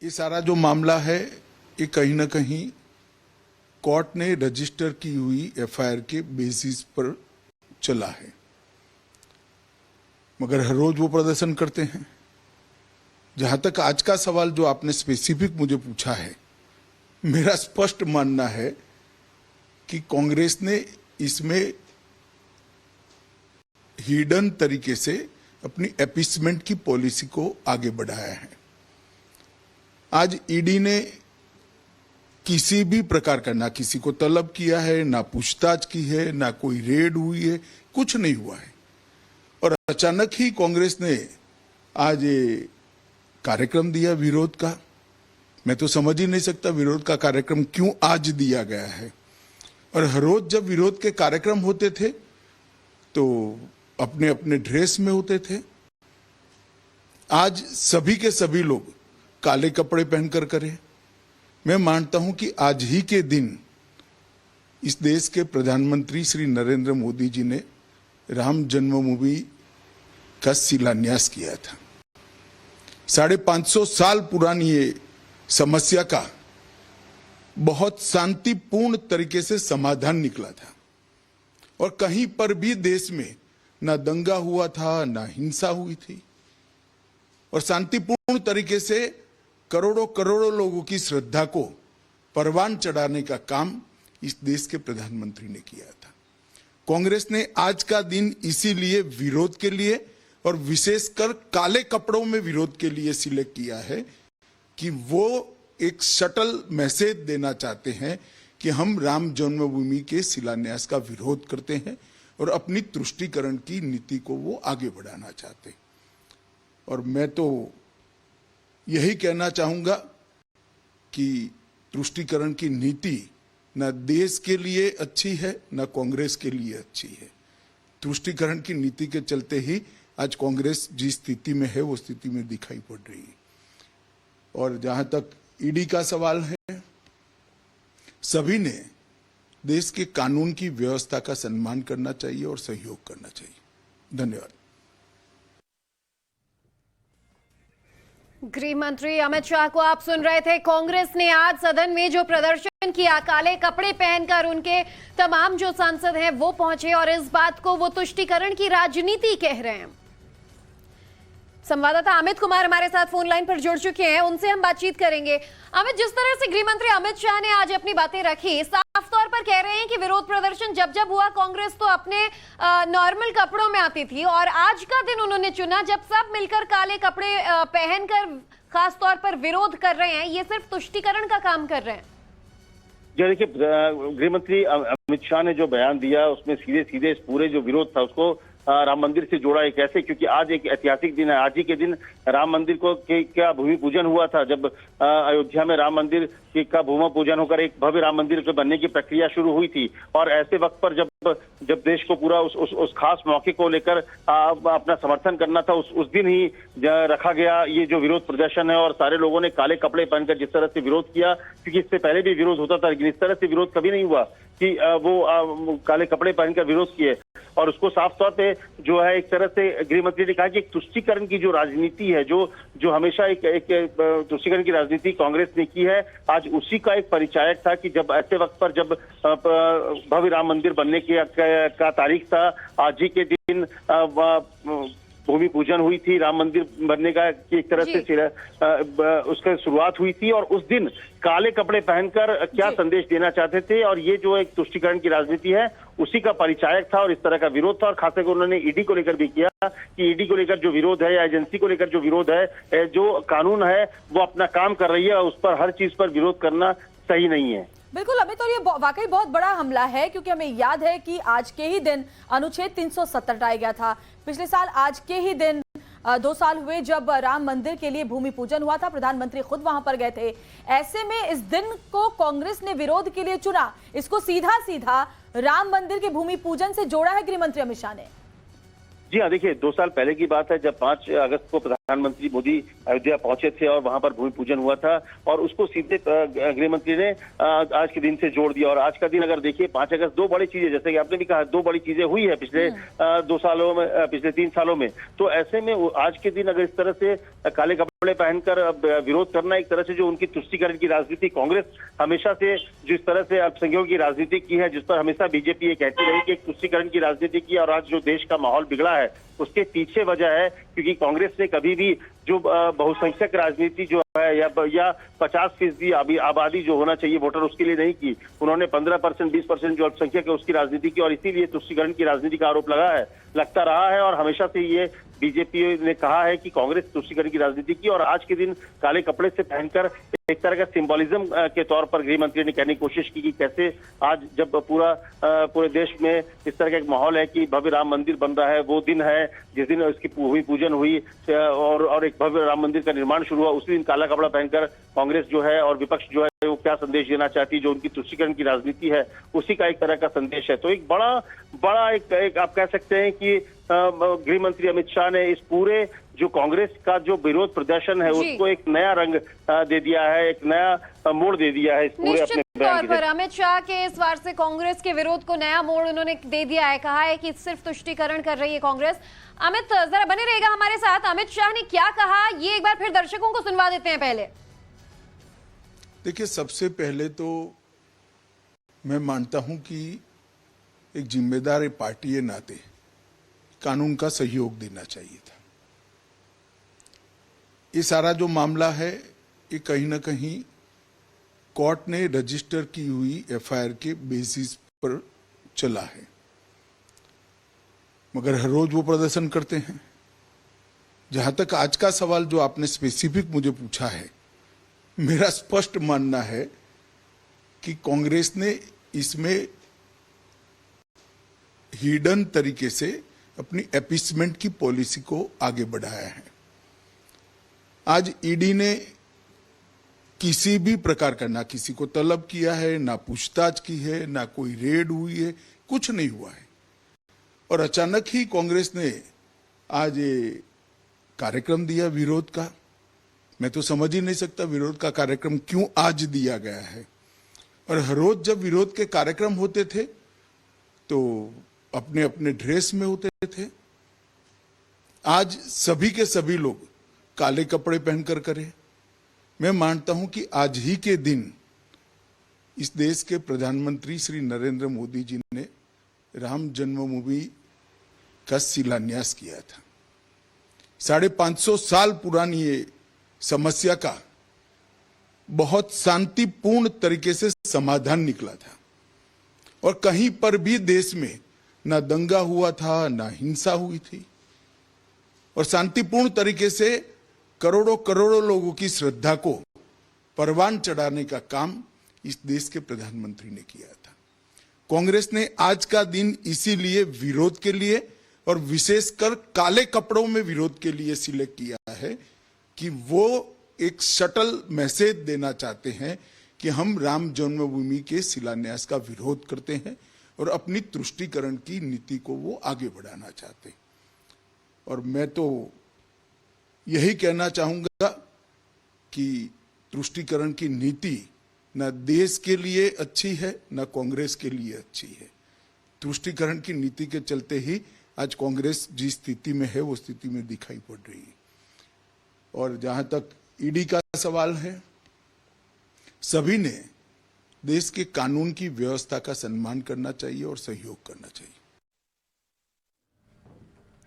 ये सारा जो मामला है ये कहीं ना कहीं कोर्ट ने रजिस्टर की हुई एफआईआर के बेसिस पर चला है, मगर हर रोज वो प्रदर्शन करते हैं। जहां तक आज का सवाल जो आपने स्पेसिफिक मुझे पूछा है, मेरा स्पष्ट मानना है कि कांग्रेस ने इसमें हिडन तरीके से अपनी अपीसमेंट की पॉलिसी को आगे बढ़ाया है। आज ईडी ने किसी भी प्रकार का ना किसी को तलब किया है, ना पूछताछ की है, ना कोई रेड हुई है, कुछ नहीं हुआ है। और अचानक ही कांग्रेस ने आज ये कार्यक्रम दिया विरोध का। मैं तो समझ ही नहीं सकता विरोध का कार्यक्रम क्यों आज दिया गया है। और हर रोज जब विरोध के कार्यक्रम होते थे तो अपने अपने ड्रेस में होते थे। आज सभी के सभी लोग काले कपड़े पहनकर करें। मैं मानता हूं कि आज ही के दिन इस देश के प्रधानमंत्री श्री नरेंद्र मोदी जी ने राम जन्मभूमि का शिलान्यास किया था। 550 साल पुरानी ये समस्या का बहुत शांतिपूर्ण तरीके से समाधान निकला था और कहीं पर भी देश में ना दंगा हुआ था, ना हिंसा हुई थी और शांतिपूर्ण तरीके से करोड़ों करोड़ों लोगों की श्रद्धा को परवान चढ़ाने का काम इस देश के प्रधानमंत्री ने किया था। कांग्रेस ने आज का दिन इसीलिए विरोध के लिए और विशेषकर काले कपड़ों में विरोध के लिए सिलेक्ट किया है कि वो एक शटल मैसेज देना चाहते हैं कि हम राम जन्मभूमि के शिलान्यास का विरोध करते हैं और अपनी तुष्टीकरण की नीति को वो आगे बढ़ाना चाहते हैं। और मैं तो यही कहना चाहूंगा कि तुष्टीकरण की नीति न देश के लिए अच्छी है, न कांग्रेस के लिए अच्छी है। तुष्टीकरण की नीति के चलते ही आज कांग्रेस जिस स्थिति में है वो स्थिति में दिखाई पड़ रही है। और जहां तक ईडी का सवाल है, सभी ने देश के कानून की व्यवस्था का सम्मान करना चाहिए और सहयोग करना चाहिए। धन्यवाद। गृह मंत्री अमित शाह को आप सुन रहे थे। कांग्रेस ने आज सदन में जो प्रदर्शन किया, काले कपड़े पहनकर उनके तमाम जो सांसद हैं वो पहुंचे और इस बात को वो तुष्टीकरण की राजनीति कह रहे हैं। संवाददाता अमित कुमार हमारे साथ फोन लाइन पर जुड़ चुके हैं, उनसे हम बातचीत करेंगे। अमित, जिस तरह से गृह मंत्री अमित शाह ने आज अपनी बातें रखी, साफ तौर पर कह रहे हैं कि विरोध प्रदर्शन जब जब हुआ कांग्रेस तो अपने नॉर्मल कपड़ों में आती थी और आज का दिन उन्होंने चुना जब सब मिलकर काले कपड़े पहनकर खास तौर पर विरोध कर रहे हैं। ये सिर्फ तुष्टीकरण का काम कर रहे हैं। जो देखिए, गृह मंत्री अमित शाह ने जो बयान दिया उसमें सीधे सीधे इस पूरे जो विरोध था उसको राम मंदिर से जोड़ा है। कैसे? क्योंकि आज एक ऐतिहासिक दिन है। आज ही के दिन राम मंदिर को क्या भूमि पूजन हुआ था, जब अयोध्या में राम मंदिर का भूमि पूजन होकर एक भव्य राम मंदिर के बनने की प्रक्रिया शुरू हुई थी। और ऐसे वक्त पर जब देश को पूरा उस खास मौके को लेकर अपना समर्थन करना था, उस दिन ही रखा गया ये जो विरोध प्रदर्शन है। और सारे लोगों ने काले कपड़े पहनकर जिस तरह से विरोध किया, क्योंकि इससे पहले भी विरोध होता था लेकिन इस तरह से विरोध कभी नहीं हुआ कि वो काले कपड़े पहनकर विरोध किए। और उसको साफ तौर पे जो है एक तरह से गृह मंत्री ने कहा कि एक तुष्टीकरण की जो राजनीति है, जो हमेशा एक तुष्टीकरण की राजनीति कांग्रेस ने की है, आज उसी का एक परिचायक था कि जब ऐसे वक्त पर जब भव्य राम मंदिर बनने का तारीख था, आज ही के दिन भूमि पूजन हुई थी, राम मंदिर बनने का एक तरह से उसका शुरुआत हुई थी। और उस दिन काले कपड़े पहनकर क्या संदेश देना चाहते थे, और ये जो एक तुष्टीकरण की राजनीति है उसी का परिचायक था और इस तरह का विरोध था। और खासकर उन्होंने ईडी को लेकर भी किया कि ईडी को लेकर जो विरोध है या एजेंसी को लेकर जो विरोध है, जो कानून है वो अपना काम कर रही है और उस पर हर चीज पर विरोध करना सही नहीं है। बिल्कुल अमित, और ये वाकई बहुत बड़ा हमला है क्योंकि हमें याद है कि आज के ही दिन अनुच्छेद 370 हटाया गया था। पिछले साल आज के ही दिन 2 साल हुए जब राम मंदिर के लिए भूमि पूजन हुआ था, प्रधानमंत्री खुद वहां पर गए थे। ऐसे में इस दिन को कांग्रेस ने विरोध के लिए चुना, इसको सीधा सीधा राम मंदिर के भूमि पूजन से जोड़ा है गृह मंत्री अमित शाह ने। जी हाँ, देखिए 2 साल पहले की बात है जब 5 अगस्त को प्रधानमंत्री मोदी अयोध्या पहुंचे थे और वहां पर भूमि पूजन हुआ था और उसको सीधे गृह मंत्री ने आज के दिन से जोड़ दिया। और आज का दिन अगर देखिए 5 अगस्त, दो बड़ी चीजें, जैसे कि आपने भी कहा, दो बड़ी चीजें हुई है पिछले 2 सालों में, पिछले 3 सालों में। तो ऐसे में आज के दिन अगर इस तरह से काले कपड़े पहनकर विरोध करना, एक तरह से जो उनकी तुष्टीकरण की राजनीति, कांग्रेस हमेशा से जिस तरह से अल्पसंख्यकों की राजनीति की है, जिस पर हमेशा बीजेपी ये कहती रही कि एक तुष्टीकरण की राजनीति की, और आज जो देश का माहौल बिगड़ा है उसके पीछे वजह है क्योंकि कांग्रेस ने कभी भी जो बहुसंख्यक राजनीति जो है या 50% आबादी जो होना चाहिए वोटर, उसके लिए नहीं की। उन्होंने 15%, 20% जो अल्पसंख्यक है उसकी राजनीति की, और इसीलिए तुष्टीकरण की राजनीति का आरोप लगता रहा है। और हमेशा से ये बीजेपी ने कहा है कि कांग्रेस तुष्टीकरण की राजनीति की, और आज के दिन काले कपड़े से पहनकर एक तरह का सिंबोलिज्म के तौर पर गृह मंत्री ने कहने की कोशिश की कि कैसे आज जब पूरे देश में इस तरह का एक माहौल है कि भव्य राम मंदिर बन रहा है, वो दिन है जिस दिन उसकी भूमि पूजन हुई और एक भव्य राम मंदिर का निर्माण शुरू हुआ, उसी दिन काला कपड़ा पहनकर कांग्रेस जो है और विपक्ष जो है वो क्या संदेश देना चाहती है, जो उनकी तुष्टीकरण की राजनीति है उसी का एक तरह का संदेश है। तो एक बड़ा एक आप कह सकते हैं कि गृह मंत्री अमित शाह ने इस पूरे जो कांग्रेस का जो विरोध प्रदर्शन है उसको एक नया रंग दे दिया है, एक नया मोड़ दे दिया है इस पूरे अपने बयान तौर पर। अमित शाह के इस वार से कांग्रेस के विरोध को नया मोड़ उन्होंने दे दिया है, कहा है कि सिर्फ तुष्टीकरण कर रही है कांग्रेस। अमित जरा बने रहेगा हमारे साथ, अमित शाह ने क्या कहा ये एक बार फिर दर्शकों को सुनवा देते हैं। पहले देखिए, सबसे पहले तो मैं मानता हूं कि एक जिम्मेदार पार्टी के नाते कानून का सहयोग देना चाहिए था। ये सारा जो मामला है ये कहीं ना कहीं कोर्ट ने रजिस्टर की हुई एफआईआर के बेसिस पर चला है, मगर हर रोज वो प्रदर्शन करते हैं। जहां तक आज का सवाल जो आपने स्पेसिफिक मुझे पूछा है, मेरा स्पष्ट मानना है कि कांग्रेस ने इसमें हिडन तरीके से अपनी अपीसमेंट की पॉलिसी को आगे बढ़ाया है। आज ईडी ने किसी भी प्रकार का, ना किसी को तलब किया है, ना पूछताछ की है, ना कोई रेड हुई है, कुछ नहीं हुआ है। और अचानक ही कांग्रेस ने आज ये कार्यक्रम दिया विरोध का। मैं तो समझ ही नहीं सकता विरोध का कार्यक्रम क्यों आज दिया गया है। और हर रोज जब विरोध के कार्यक्रम होते थे तो अपने अपने ड्रेस में होते थे। आज सभी के सभी लोग काले कपड़े पहनकर करें। मैं मानता हूं कि आज ही के दिन इस देश के प्रधानमंत्री श्री नरेंद्र मोदी जी ने राम जन्मभूमि का शिलान्यास किया था। 550 साल पुरानी ये समस्या का बहुत शांतिपूर्ण तरीके से समाधान निकला था और कहीं पर भी देश में ना दंगा हुआ था, ना हिंसा हुई थी, और शांतिपूर्ण तरीके से करोड़ों करोड़ों लोगों की श्रद्धा को परवान चढ़ाने का काम इस देश के प्रधानमंत्री ने किया था। कांग्रेस ने आज का दिन इसीलिए विरोध के लिए और विशेषकर काले कपड़ों में विरोध के लिए सिलेक्ट किया है कि वो एक शटल मैसेज देना चाहते हैं कि हम राम जन्मभूमि के शिलान्यास का विरोध करते हैं और अपनी तुष्टीकरण की नीति को वो आगे बढ़ाना चाहते हैं। और मैं तो यही कहना चाहूंगा कि तुष्टीकरण की नीति न देश के लिए अच्छी है, न कांग्रेस के लिए अच्छी है। तुष्टीकरण की नीति के चलते ही आज कांग्रेस जिस स्थिति में है वो स्थिति में दिखाई पड़ रही है। और जहां तक ईडी का सवाल है, सभी ने देश के कानून की व्यवस्था का सम्मान करना चाहिए और सहयोग करना चाहिए।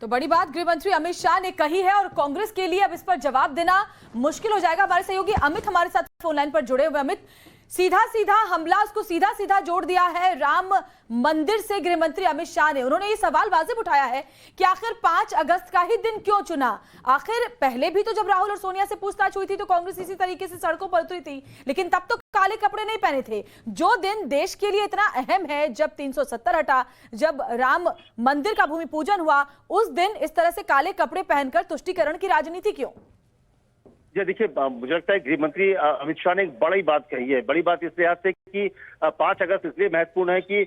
तो बड़ी बात गृह मंत्री अमित शाह ने कही है और कांग्रेस के लिए अब इस पर जवाब देना मुश्किल हो जाएगा। हमारे सहयोगी अमित हमारे साथ फोन लाइन पर जुड़े हुए। अमित, सीधा सीधा हमला, उसको सीधा सीधा जोड़ दिया है राम मंदिर से गृह मंत्री अमित शाह ने। उन्होंने ये सवाल वाजिब उठाया है कि आखिर 5 अगस्त का ही दिन क्यों चुना। आखिर पहले भी तो जब राहुल और सोनिया से पूछताछ हुई थी तो कांग्रेस इसी तरीके से सड़कों पर उतरी थी, लेकिन तब तो काले कपड़े नहीं पहने थे। जो दिन देश के लिए इतना अहम है, जब 370 हटा, जब राम मंदिर का भूमि पूजन हुआ, उस दिन इस तरह से काले कपड़े पहनकर तुष्टीकरण की राजनीति क्यों? जी देखिए, मुझे लगता है गृह मंत्री अमित शाह ने एक बड़ी बात कही है। बड़ी बात इस लिहाज से कि 5 अगस्त इसलिए महत्वपूर्ण है कि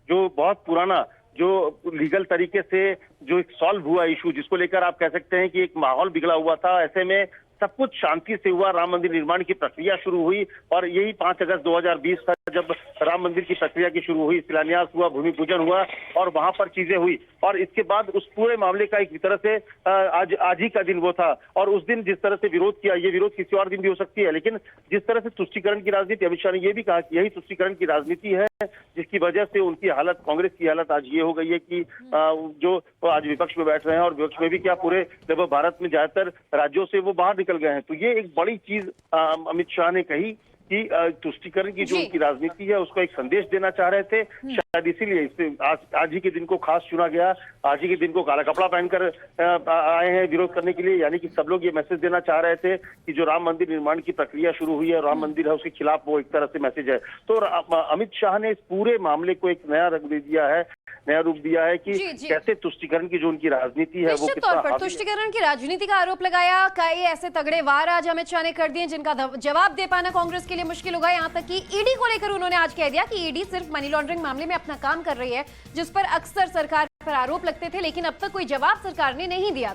जो बहुत पुराना जो लीगल तरीके से जो एक सॉल्व हुआ इशू, जिसको लेकर आप कह सकते हैं कि एक माहौल बिगड़ा हुआ था, ऐसे में सब कुछ शांति से हुआ। राम मंदिर निर्माण की प्रक्रिया शुरू हुई और यही 5 अगस्त 2020 था जब राम मंदिर की प्रक्रिया की शुरू हुई, शिलान्यास हुआ, भूमि पूजन हुआ और वहां पर चीजें हुई। और इसके बाद उस पूरे मामले का एक तरह से आज ही का दिन वो था। और उस दिन जिस तरह से विरोध किया, ये विरोध किसी और दिन भी हो सकती है, लेकिन जिस तरह से तुष्टीकरण की राजनीति, अमित शाह ने ये भी कहा कि यही तुष्टीकरण की राजनीति है जिसकी वजह से उनकी हालत, कांग्रेस की हालत आज ये हो गई है कि जो आज विपक्ष में बैठ रहे हैं और विपक्ष में भी क्या पूरे लगभग भारत में ज्यादातर राज्यों से वो बाहर निकल गए हैं। तो ये एक बड़ी चीज अमित शाह ने कही कि तुष्टीकरण की जो उनकी राजनीति है उसको एक संदेश देना चाह रहे थे। शायद इसीलिए इससे आज ही के दिन को खास चुना गया, आज ही के दिन को काला कपड़ा पहनकर आए हैं विरोध करने के लिए, यानी कि सब लोग ये मैसेज देना चाह रहे थे कि जो राम मंदिर निर्माण की प्रक्रिया शुरू हुई है, राम मंदिर है, उसके खिलाफ वो एक तरह से मैसेज है। तो अमित शाह ने इस पूरे मामले को एक नया रंग दे दिया है, नया रूप दिया है कि कैसे तुष्टीकरण की जो उनकी राजनीति है वो निश्चित तौर पर तुष्टीकरण की राजनीति का आरोप लगाया। कई ऐसे तगड़े वार आज अमित शाह ने कर दिए जिनका जवाब दे पाना कांग्रेस के लिए मुश्किल होगा। यहाँ तक कि ईडी को लेकर उन्होंने आज कह दिया कि ईडी सिर्फ मनी लॉन्ड्रिंग मामले में अपना काम कर रही है, जिस पर अक्सर सरकार पर आरोप लगते थे, लेकिन अब तक कोई जवाब सरकार ने नहीं दिया।